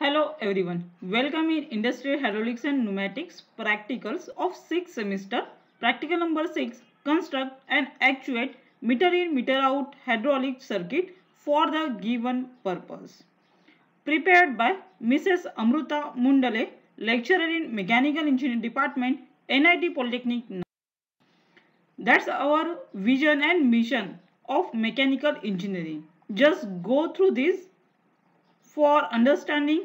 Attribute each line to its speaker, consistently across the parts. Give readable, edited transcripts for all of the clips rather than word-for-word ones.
Speaker 1: Hello everyone, welcome in Industrial Hydraulics and Pneumatics Practicals of 6th semester. Practical number 6, construct and actuate meter in meter out hydraulic circuit for the given purpose. Prepared by Mrs. Amruta Mundale, lecturer in Mechanical Engineering Department, NIT Polytechnic. That's our vision and mission of mechanical engineering. Just go through this for understanding.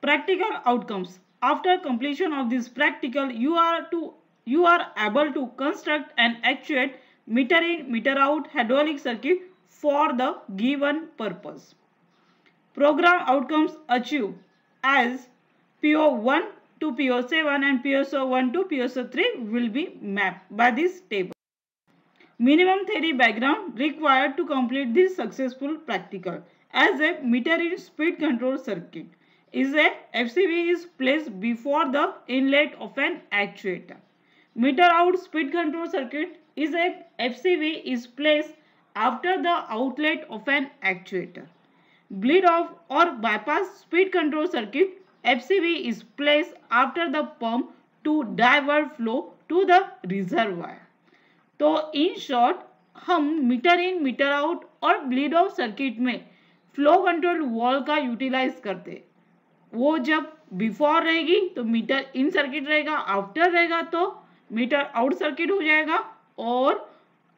Speaker 1: Practical outcomes. After completion of this practical, you are able to construct and actuate meter in meter out hydraulic circuit for the given purpose. Program outcomes achieved as PO1 to PO7 and PSO1 to PSO3 will be mapped by this table. Minimum theory background required to complete this successful practical. As a meter in speed control circuit is a FCV is placed before the inlet of an actuator. Meter out speed control circuit is a FCV is placed after the outlet of an actuator. Bleed off or bypass speed control circuit FCV is placed after the pump to divert flow to the reservoir. तो in short हम metre in meter out और bleed off circuit में flow control valve का utilise करते। वो जब before रहेगी तो मीटर इन सर्किट रहेगा, आफ्टर रहेगा तो मीटर आउट सर्किट हो जाएगा, और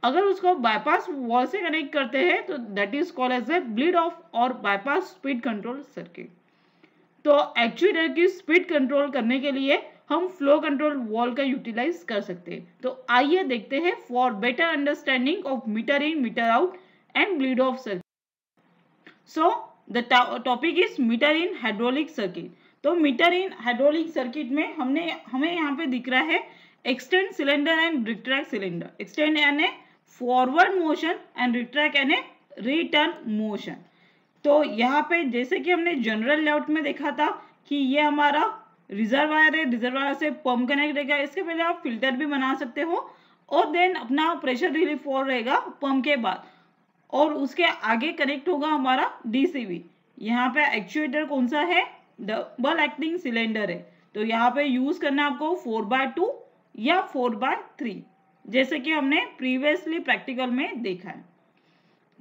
Speaker 1: अगर उसको बाईपास वॉल से कनेक्ट करते हैं तो that is called as a bleed off और बाईपास स्पीड कंट्रोल सर्किट। तो एक्चुएटर की स्पीड कंट्रोल करने के लिए हम फ्लो कंट्रोल वॉल का यूटिलाइज कर सकते हैं। तो आइए देखते हैं for better understanding of meter in meter out and bleed off circuit. So the topic is meter in hydraulic circuit. तो मीटर इन हाइड्रोलिक सर्किट में हमें यहाँ पे दिख रहा है extend cylinder and retract cylinder. Extend यानी फॉरवर्ड मोशन एंड रिट्रैक्ट यानी रिटर्न मोशन। तो यहाँ पे जैसे कि हमने जनरल लेआउट में देखा था कि ये हमारा रिजर्वायर है, रिजर्वायर से पंप कनेक्ट रहेगा। इसके पहले आप फिल्टर भी बना सकते हो और देन अपना प्रेशर रिलीफ वॉल्व रहेगा पंप के बाद, और उसके आगे कनेक्ट होगा हमारा डीसीवी। यहाँ पे एक्चुएटर कौन सा है? डबल एक्टिंग सिलेंडर है। तो यहाँ पे यूज करना आपको 4/2 या 4/3, जैसे कि हमने प्रीवियसली प्रैक्टिकल में देखा है।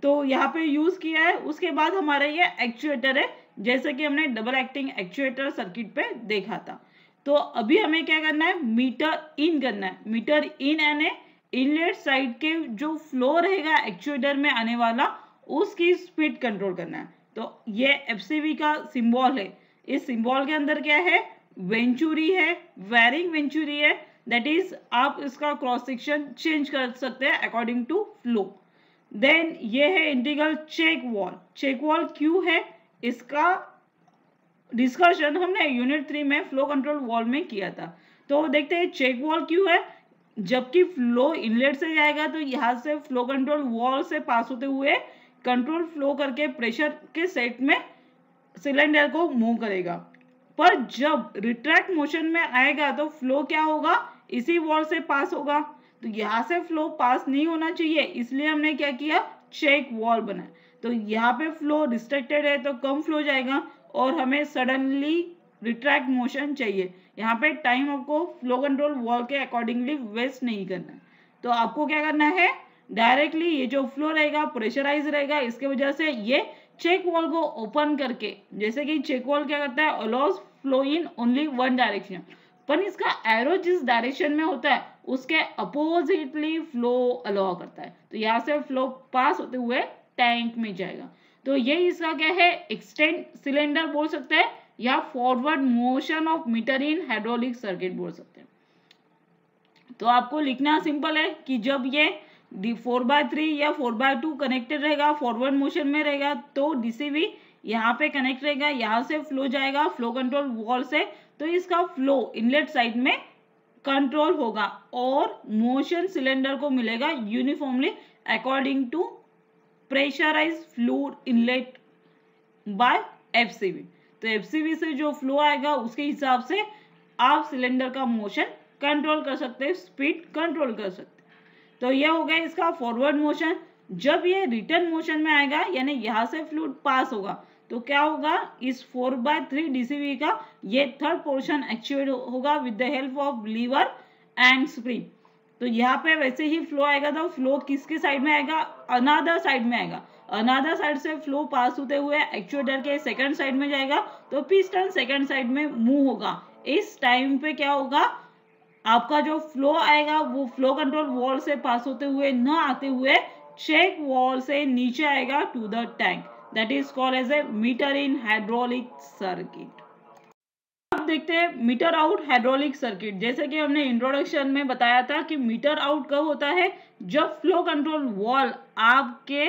Speaker 1: तो यहाँ पे यूज किया है। उसके बाद हमारा ये एक्चुएटर है, जैसे कि हमने डबल एक्टिंग एक्चुएटर सर्किट पे देखा था। तो अभी हमें क्या करना है? मीटर इन करना है। मीटर इन यानी इनलेट साइड के जो फ्लो रहेगा एक्चुएटर में आने वाला, उसकी स्पीड कंट्रोल करना है। तो ये एफसीवी का सिंबल है। इस सिंबल के अंदर क्या है? वेंचुरी है, वेरिंग वेंचुरी है। दैट इज आप इसका क्रॉस सेक्शन चेंज कर सकते हैं अकॉर्डिंग टू फ्लो। देन ये है integral check valve. Check valve क्यों है, इसका डिस्कशन हमने यूनिट 3 में फ्लो कंट्रोल वॉल में किया था। तो देखते हैं चेक वॉल क्यों है। जबकि फ्लो इनलेट से जाएगा तो यहाँ से फ्लो कंट्रोल वॉल से पास होते हुए कंट्रोल फ्लो करके प्रेशर के सेट में सिलेंडर को मूव करेगा। पर जब रिट्रैक्ट मोशन में आएगा तो फ्लो क्या होगा? इसी वॉल से पास होगा। तो यहाँ से फ्लो पास नहीं होना चाहिए, इसलिए हमने क्या किया? चेक वॉल बनाया। तो यहाँ पे फ्लो रिस्ट्रिक्टेड है तो कम फ्लो जाएगा, और हमें सडनली रिट्रैक्ट मोशन चाहिए। यहाँ पे टाइम आपको फ्लो कंट्रोल वॉल के अकॉर्डिंगली वेस्ट नहीं करना है। तो आपको क्या करना है? डायरेक्टली ये जो फ्लो रहेगा प्रेशराइज रहेगा, इसके वजह से ये चेक वॉल को ओपन करके, जैसे कि चेक वॉल क्या करता है? Allows flow in only one direction, पर इसका एरो जिस डायरेक्शन में होता है उसके अपोजिटली फ्लो अलाउ करता है। तो यहाँ से फ्लो पास होते हुए टैंक में जाएगा। तो ये इसका क्या है? एक्सटेंड सिलेंडर बोल सकते हैं या forward motion of meter in hydraulic circuit बोल सकते हैं। तो आपको लिखना सिंपल है कि जब ये 4/3 या 4/2 कनेक्टेड रहेगा, फॉरवर्ड मोशन में रहेगा, तो डीसीवी यहाँ पे कनेक्ट रहेगा, यहाँ से फ्लो जाएगा फ्लो कंट्रोल वॉल से, तो इसका फ्लो इनलेट साइड में कंट्रोल होगा और मोशन सिलेंडर को मिलेगा uniformly according to pressurize fluid inlet by FCV. तो एफसीवी से जो फ्लो आएगा उसके हिसाब से आप सिलेंडर का मोशन कंट्रोल कर सकते हैं, स्पीड कंट्रोल कर सकते हैं। तो यह हो गया इसका फॉरवर्ड मोशन। जब ये रिटर्न मोशन में आएगा यानी यहाँ से फ्लूइड पास होगा तो क्या होगा, इस 4/3 DCV का ये थर्ड पोर्शन एक्चुएट होगा with the help of lever and spring. तो यहाँ पे वैसे ही फ्लो आएगा तो फ्लो किसके साइड में आएगा, अनदर साइड में आएगा। अनदर साइड से फ्लो पास होते हुए एक्चुएटर के सेकंड साइड में जाएगा तो पिस्टन सेकंड साइड में मूव होगा। इस टाइम पे क्या होगा, आपका जो फ्लो आएगा वो फ्लो कंट्रोल वॉल से पास होते हुए न आते हुए चेक वॉल से नीचे आएगा to the tank, that is called as a meter in hydraulic circuit. अब देखते हैं मीटर आउट हाइड्रोलिक सर्किट। जैसे कि हमने इंट्रोडक्शन में बताया था कि मीटर आउट कब होता है, जब फ्लो कंट्रोल वॉल आपके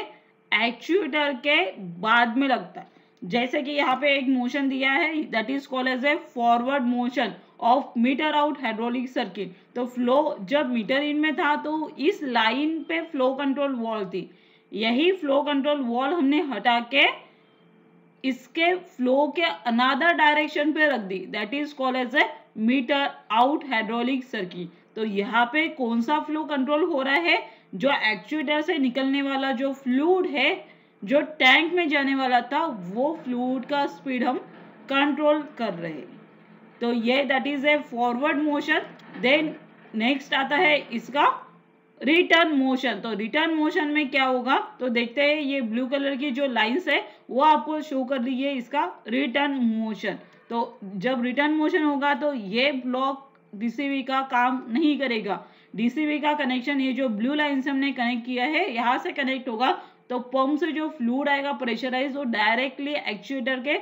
Speaker 1: एक्चुएटर के बाद में लगता है। जैसे कि यहाँ पे एक मोशन दिया है that is called as a forward motion of meter out hydraulic circuit. तो फ्लो जब मीटर इन में था तो इस लाइन पे फ्लो कंट्रोल वॉल थी, यही फ्लो कंट्रोल वॉल हमने हटा के इसके फ्लो के अनदर डायरेक्शन पे रख दी, that is called as a meter out hydraulic circuit. तो यहाँ पे कौन सा फ्लो कंट्रोल हो रहा है, जो एक्चुएटर से निकलने वाला जो फ्लूइड है जो टैंक में जाने वाला था वो फ्लूइड का स्पीड हम कंट्रोल कर रहे हैं। तो ये that is a forward motion. Then next आता है इसका रिटर्न मोशन। तो रिटर्न मोशन में क्या होगा, तो देखते हैं ये ब्लू कलर की जो लाइंस है वो आपको शो कर रही है इसका रिटर्न मोशन। तो जब रिटर्न मोशन होगा तो ये ब्लॉक डीसीवी का काम नहीं करेगा। डीसीवी का कनेक्शन ये जो ब्लू लाइन से हमने कनेक्ट किया है यहाँ से कनेक्ट होगा, तो पंप से जो फ्लूइड आएगा प्रेशराइज वो डायरेक्टली एक्चुएटर के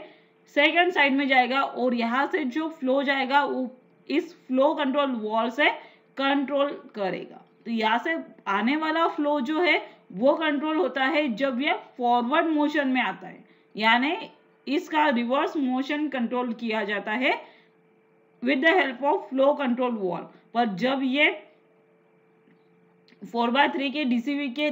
Speaker 1: सेकंड साइड में जाएगा और यहाँ से जो फ्लो जाएगा वो इस फ्लो कंट्रोल वॉल से कंट्रोल करेगा। तो यहाँ से आने वाला फ्लो जो है वो कंट्रोल होता है जब ये फॉरवर्ड मोशन में आता है, यानी इसका रिवर्स मोशन कंट्रोल किया जाता है with the help of flow control wall. पर जब ये 4/3 के डीसीवी के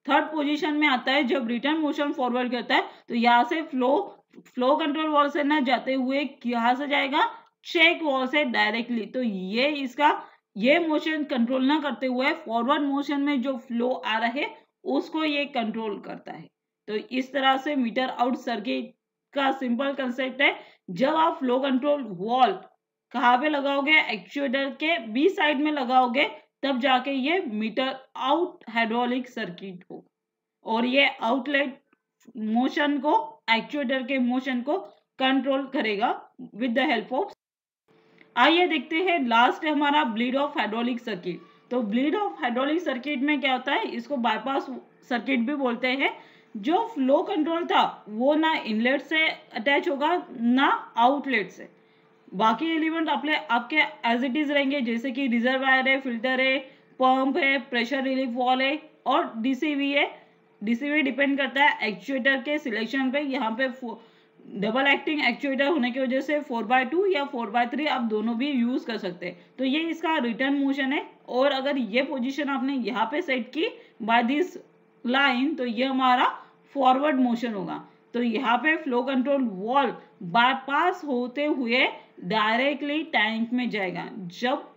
Speaker 1: थर्ड पोजीशन में आता है, जब रिटर्न मोशन फॉरवर्ड करता है तो यहाँ से फ्लो कंट्रोल वॉल से ना जाते हुए यहाँ से जाएगा चेक वॉल से डायरेक्टली। तो ये मोशन कंट्रोल ना करते हुए फॉरवर्ड मोशन में जो फ्लो आ रहा है उसको ये कंट्रोल करता है। तो इस तरह से मीटर आउट सर्किट का सिंपल कंसेप्ट है। जब आप फ्लो कंट्रोल वॉल कहाँ पे लगाओगे, एक्चुएटर के बी साइड में लगाओगे, तब जाके ये मीटर आउट हाइड्रोलिक सर्किट हो और ये आउटलेट मोशन को एक्चुएटर के मोशन को कंट्रोल करेगा विद द हेल्प ऑफ। आइए देखते हैं लास्ट है हमारा ब्लीड ऑफ हाइड्रोलिक सर्किट। तो ब्लीड ऑफ हाइड्रोलिक सर्किट में क्या होता है, इसको बाईपास सर्किट भी बोलते हैं। जो फ्लो कंट्रोल था वो ना इनलेट से अटैच होगा ना आउटलेट से, बाकी एलिमेंट आपके एज इट इज रहेंगे, जैसे कि रिजर्वायर है, फिल्टर है, पंप है, प्रेशर रिलीफ वॉल है और डीसीवी है। डीसीवी डिपेंड करता है एक्चुएटर के सिलेक्शन पे। यहाँ पे डबल एक्टिंग एक्चुएटर होने की वजह से 4/2 या 4/3 आप दोनों भी यूज कर सकते हैं। तो ये इसका रिटर्न मोशन है और अगर ये पोजीशन आपने यहाँ पे सेट की बाय दिस लाइन तो ये हमारा फॉरवर्ड मोशन होगा। तो यहाँ पे फ्लो कंट्रोल वॉल बाईपास होते हुए डायरेक्टली टैंक में जाएगा। जब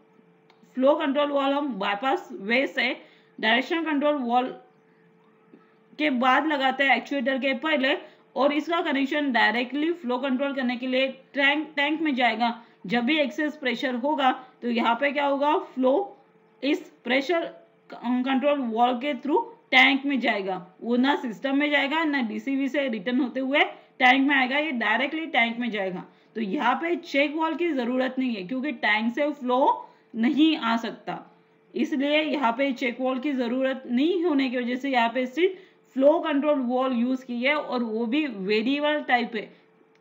Speaker 1: फ्लो कंट्रोल वॉल हम बाईपास वे से डायरेक्शन कंट्रोल वॉल के बाद लगाते हैं एक्चुएटर के पहले और इसका कनेक्शन डायरेक्टली फ्लो कंट्रोल करने के लिए टैंक में जाएगा। जब भी एक्सेस प्रेशर होगा तो यहाँ पे क्या होगा, फ्लो इस प्रेशर कंट्रोल वॉल के थ्रू टैंक में जाएगा। वो ना सिस्टम में जाएगा ना डीसीवी से रिटर्न होते हुए टैंक में आएगा, ये डायरेक्टली टैंक में जाएगा। तो यहाँ पे चेक वॉल की जरूरत नहीं है क्योंकि टैंक से फ्लो नहीं आ सकता, इसलिए यहाँ पे चेक वॉल की जरूरत नहीं होने की वजह से यहाँ पे सिर्फ फ्लो कंट्रोल वॉल यूज की है और वो भी वेरिएबल टाइप है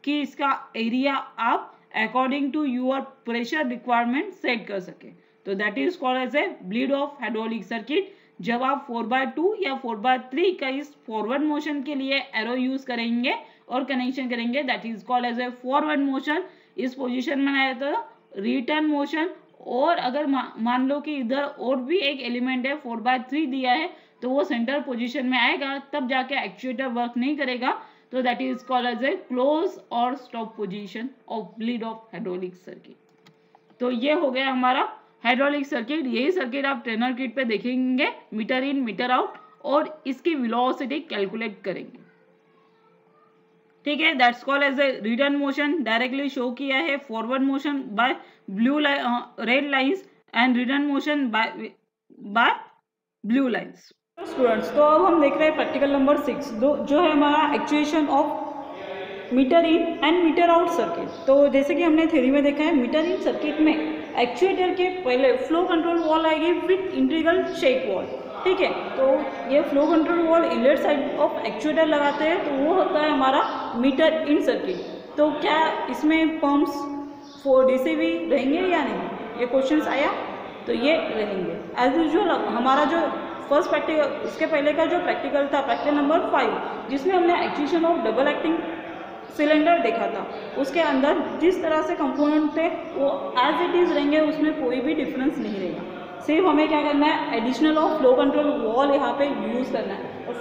Speaker 1: कि इसका एरिया आप according to your pressure requirement set कर सके। तो that is called as a bleed off hydraulic circuit. जब आप 4/2 या 4/3 का इस फॉरवर्ड मोशन के लिए एरो यूज करेंगे और कनेक्शन करेंगे, that is called as a forward motion. इस पोजिशन में आया तो रिटर्न मोशन। और अगर मान लो कि इधर और भी एक एलिमेंट है 4/3 दिया है तो वो सेंटर पोजीशन में आएगा, तब जाके एक्चुएटर वर्क नहीं करेगा। तो that is called as a close or stop position of bleed off hydraulic circuit. तो ये हो गया हमारा हाइड्रोलिक सर्किट। यही सर्किट आप ट्रेनर किट पे देखेंगे, मीटर इन मीटर आउट और इसकी वेलोसिटी कैलकुलेट करेंगे। ठीक है, that's called as a return motion. Directly show किया है forward motion by blue red lines and return motion by blue lines. Students, तो अब हम देख रहे हैं प्रैक्टिकल नंबर 6 जो है हमारा actuation of meter in and meter out circuit. तो जैसे कि हमने थ्योरी में देखा है, मीटर इन सर्किट में एक्चुएटर के पहले फ्लो कंट्रोल वॉल आएगी विथ इंटीग्रल चेक वॉल। ठीक है, तो ये flow control valve inlet side of actuator लगाते हैं, तो वो होता है हमारा मीटर इन सर्किट। तो क्या इसमें पंप्स फॉर डीसी भी रहेंगे या नहीं, ये क्वेश्चंस आया, तो ये रहेंगे एज यूजुअल। हमारा जो फर्स्ट प्रैक्टिकल, उसके पहले का जो प्रैक्टिकल था, प्रैक्टिकल नंबर 5, जिसमें हमने actuation of double acting cylinder देखा था, उसके अंदर जिस तरह से कंपोनेंट थे वो एज इट इज़ रहेंगे, उसमें कोई भी डिफरेंस नहीं रहेगा। सिर्फ हमें क्या करना है, additional of flow control wall यहाँ पे यूज़ करना है। और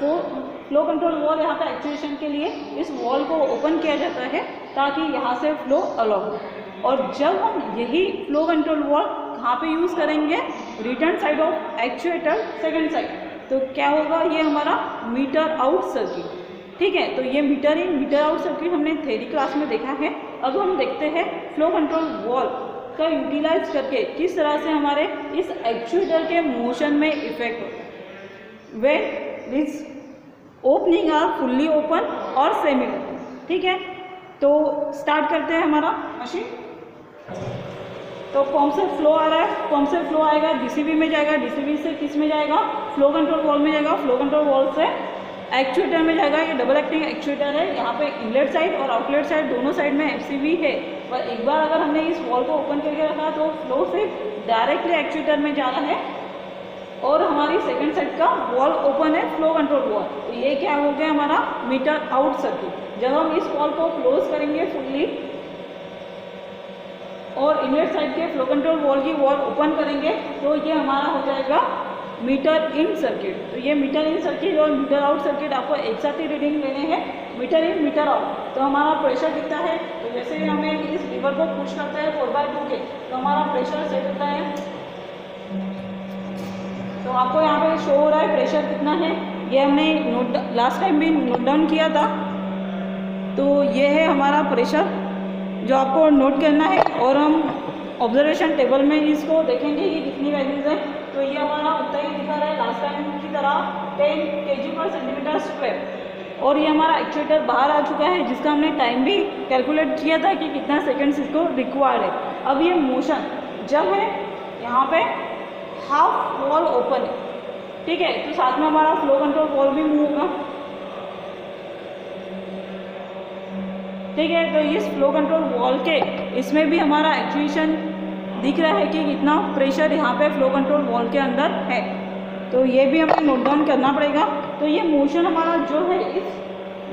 Speaker 1: फ्लो कंट्रोल वॉल यहाँ पे एक्चुएशन के लिए इस वॉल को ओपन किया जाता है ताकि यहाँ से फ्लो अलाउ हो। और जब हम यही फ्लो कंट्रोल वॉल कहाँ पे यूज़ करेंगे, return side of actuator second side, तो क्या होगा, ये हमारा मीटर आउट सर्किट। ठीक है, तो ये metre in meter out circuit हमने थ्योरी क्लास में देखा है। अब हम देखते हैं फ्लो कंट्रोल वॉल का यूटिलाइज करके किस तरह से हमारे इस एक्चुएटर के मोशन में इफेक्ट होता है when this opening are fully open और सेमी ओपन। ठीक है, तो स्टार्ट करते हैं हमारा मशीन। तो पंप से फ्लो आ रहा है, पंप से फ्लो आएगा, डीसीबी में जाएगा, डीसीबी से किस में जाएगा, फ्लो कंट्रोल वॉल में जाएगा, फ्लो कंट्रोल वॉल से एक्चुएटर में जाएगा। ये डबल एक्टिंग एक्चुएटर है, यहाँ पे इनलेट साइड और आउटलेट साइड दोनों साइड में एफसीबी है। पर एक बार अगर हमने इस वॉल को ओपन करके रखा तो फ्लो से डायरेक्टली एक्चुएटर में जा रहा है और हमारी सेकंड साइड का वॉल ओपन है, फ्लो कंट्रोल वॉल। तो ये क्या हो गया हमारा मीटर आउट सर्किट। जब हम इस वॉल को क्लोज करेंगे फुल्ली और इनलेट साइड के फ्लो कंट्रोल वॉल की वॉल ओपन करेंगे तो ये हमारा हो जाएगा मीटर इन सर्किट। तो ये मीटर इन सर्किट और मीटर आउट सर्किट आपको एक साथ ही रीडिंग लेने हैं, मीटर इन मीटर आउट। तो हमारा प्रेशर कितना है, तो जैसे ही हमें इस लीवर को पुश करते हैं 4/2 के, तो हमारा प्रेशर सेट होता है। तो आपको यहाँ पे शो हो रहा है प्रेशर कितना है, ये हमने लास्ट टाइम भी नोट डाउन किया था। तो ये है हमारा प्रेशर जो आपको नोट करना है और हम ऑब्जर्वेशन टेबल में इसको देखेंगे कि कितनी वैल्यूज है। तो ये हमारा उतना ही दिखा रहा है लास्ट टाइम की तरह 10 kg/cm²। और ये हमारा एक्चुएटर बाहर आ चुका है जिसका हमने टाइम भी कैलकुलेट किया था कि कितना सेकेंड्स इसको रिक्वायर्ड है। अब ये मोशन जब है यहाँ पे हाफ वॉल ओपन है, ठीक है, तो साथ में हमारा फ्लो कंट्रोल वॉल भी मूव होगा। ठीक है, तो इस फ्लो कंट्रोल वॉल के इसमें भी हमारा एक्चुएशन दिख रहा है कि कितना प्रेशर यहाँ पे फ्लो कंट्रोल वॉल के अंदर है। तो ये भी हमें नोट डाउन करना पड़ेगा। तो ये मोशन हमारा जो है, इस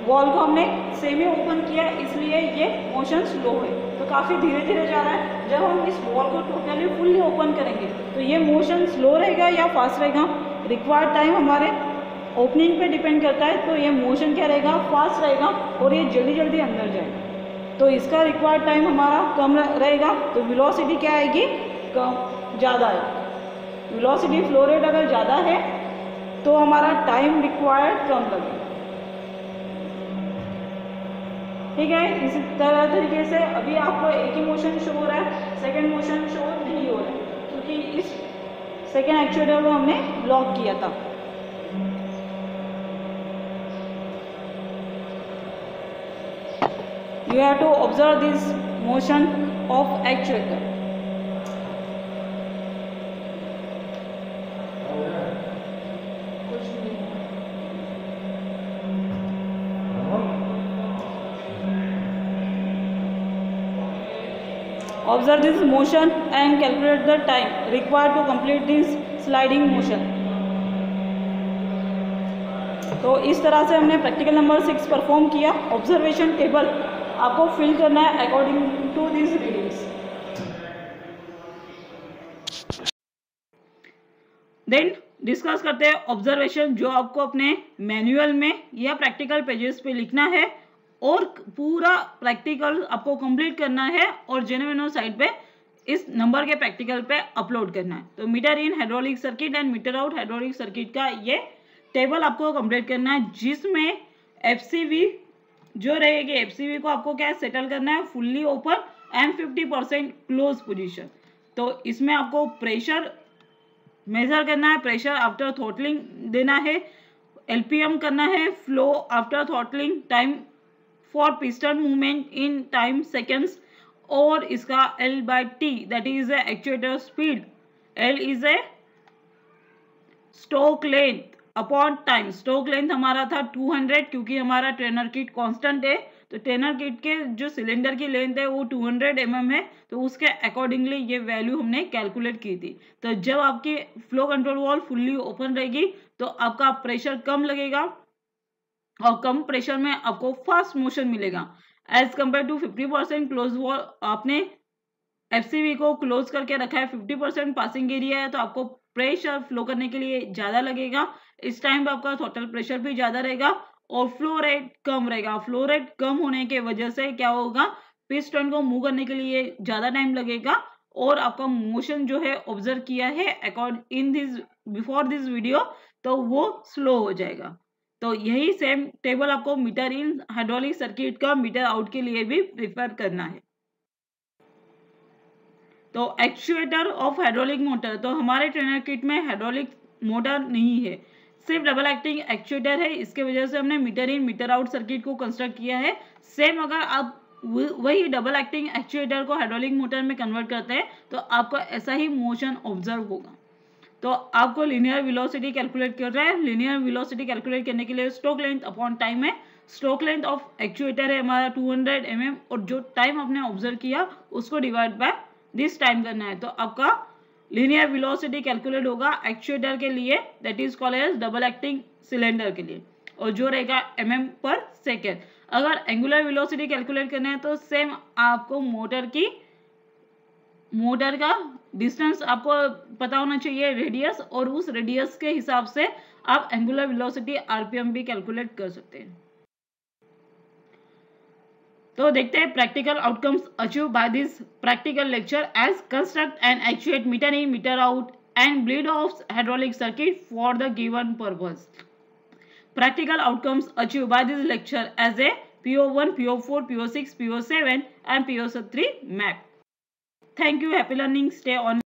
Speaker 1: वॉल को हमने सेमी ओपन किया इसलिए ये मोशन स्लो है, तो काफ़ी धीरे धीरे जा रहा है। जब हम इस वॉल को टोटली फुल्ली ओपन करेंगे तो ये मोशन स्लो रहेगा या फास्ट रहेगा, रिक्वायर्ड टाइम हमारे ओपनिंग पे डिपेंड करता है। तो ये मोशन क्या रहेगा, फास्ट रहेगा और ये जल्दी जल्दी अंदर जाएगा, तो इसका रिक्वायर्ड टाइम हमारा कम रहेगा। तो वेलोसिटी क्या आएगी, कम ज़्यादा आएगी। वेलोसिटी फ्लो रेट अगर ज़्यादा है तो हमारा टाइम रिक्वायर्ड कम लगेगा। ठीक है, इसी तरीके से अभी आपको एक ही मोशन शो हो रहा है, सेकेंड मोशन शो नहीं हो रहा है क्योंकि इस सेकेंड एक्चुएटर को हमने लॉक किया था। You have to observe this motion of actuator. Observe this motion and calculate the time required to complete this sliding motion. तो इस तरह से हमने प्रैक्टिकल नंबर 6 परफॉर्म किया। ऑब्जर्वेशन टेबल आपको फिल करना है according to this readings. Then discuss करते हैं ऑब्जर्वेशन जो आपको अपने मैनुअल में या प्रैक्टिकल पेजेस पे लिखना है और पूरा प्रैक्टिकल आपको कंप्लीट करना है और जेन्युइन साइट पे इस नंबर के प्रैक्टिकल पे अपलोड करना है। तो meter in hydraulic circuit and meter out hydraulic circuit का ये टेबल आपको कंप्लीट करना है जिसमें एफसीवी जो रहेगी, एफसीवी को आपको क्या सेटल करना है, fully open and 50% close position. तो इसमें आपको प्रेशर मेजर करना है, प्रेशर आफ्टर थ्रॉटलिंग देना है, एलपीएम करना है, flow after throttling, time for piston movement in time seconds, और इसका L/T that is A actuator speed, L is a stroke length upon time. Stroke length हमारा था 200 क्योंकि हमारा ट्रेनर किट कांस्टेंट है, तो ट्रेनर किट के जो सिलेंडर की लेंथ है वो 200 mm है, तो उसके अकॉर्डिंगली ये वैल्यू हमने कैलकुलेट की थी। तो जब आपकी flow control valve fully open रहेगी तो आपका प्रेशर कम लगेगा और कम प्रेशर में आपको फास्ट मोशन मिलेगा as compare to 50% close valve. आपने एफसीवी को क्लोज करके रखा है, 50% पासिंग एरिया है, तो आपको प्रेशर फ्लो करने के लिए ज्यादा लगेगा। इस टाइम पे आपका टोटल प्रेशर भी ज्यादा रहेगा और फ्लो रेट कम रहेगा। फ्लो रेट कम होने के वजह से क्या होगा, पिस्टन को मूव करने के लिए ज्यादा टाइम लगेगा और आपका मोशन जो है ऑब्जर्व किया है accord in this before this video, तो वो स्लो हो जाएगा। तो यही सेम टेबल आपको मीटर इन हाइड्रोलिक सर्किट का मीटर आउट के लिए भी प्रिफर करना है। तो एक्चुएटर ऑफ हाइड्रोलिक मोटर, तो हमारे ट्रेनर किट में हाइड्रोलिक मोटर नहीं है, सिर्फ डबल एक्टिंग एक्चुएटर है। इसके वजह से हमने metre in meter out circuit को कंस्ट्रक्ट किया है। सेम अगर आप वही डबल एक्टिंग एक्चुएटर को हाइड्रोलिक मोटर में कन्वर्ट करते हैं तो आपको ऐसा ही मोशन ऑब्जर्व होगा। तो आपको लीनियर वेलोसिटी कैलकुलेट कर रहे हैं। लीनियर वेलोसिटी कैलकुलेट करने के लिए स्ट्रोक लेंथ अपॉन टाइम है। स्ट्रोक लेंथ ऑफ एक्चुएटर है हमारा 200 mm और जो टाइम आपने ऑब्जर्व किया उसको डिवाइड बाय दिस टाइम करना है, तो आपका लीनियर वेलोसिटी कैलकुलेट होगा एक्चुएटर के लिए, that is called as double acting cylinder के लिए, और जो रहेगा mm/s। अगर एंगुलर वेलोसिटी कैलकुलेट करना है तो सेम आपको मोटर का डिस्टेंस आपको पता होना चाहिए, रेडियस, और उस रेडियस के हिसाब से आप एंगुलर वेलोसिटी आरपीएम भी कैलकुलेट कर सकते हैं। तो देखते हैं practical outcomes achieve by this practical lecture as construct and actuate meter in meter out and bleed off hydraulic circuit for the given purpose. Practical outcomes achieved by this lecture as a PO1, PO4, PO6, PO7 and PO3 map. Thank you. Happy learning. Stay on.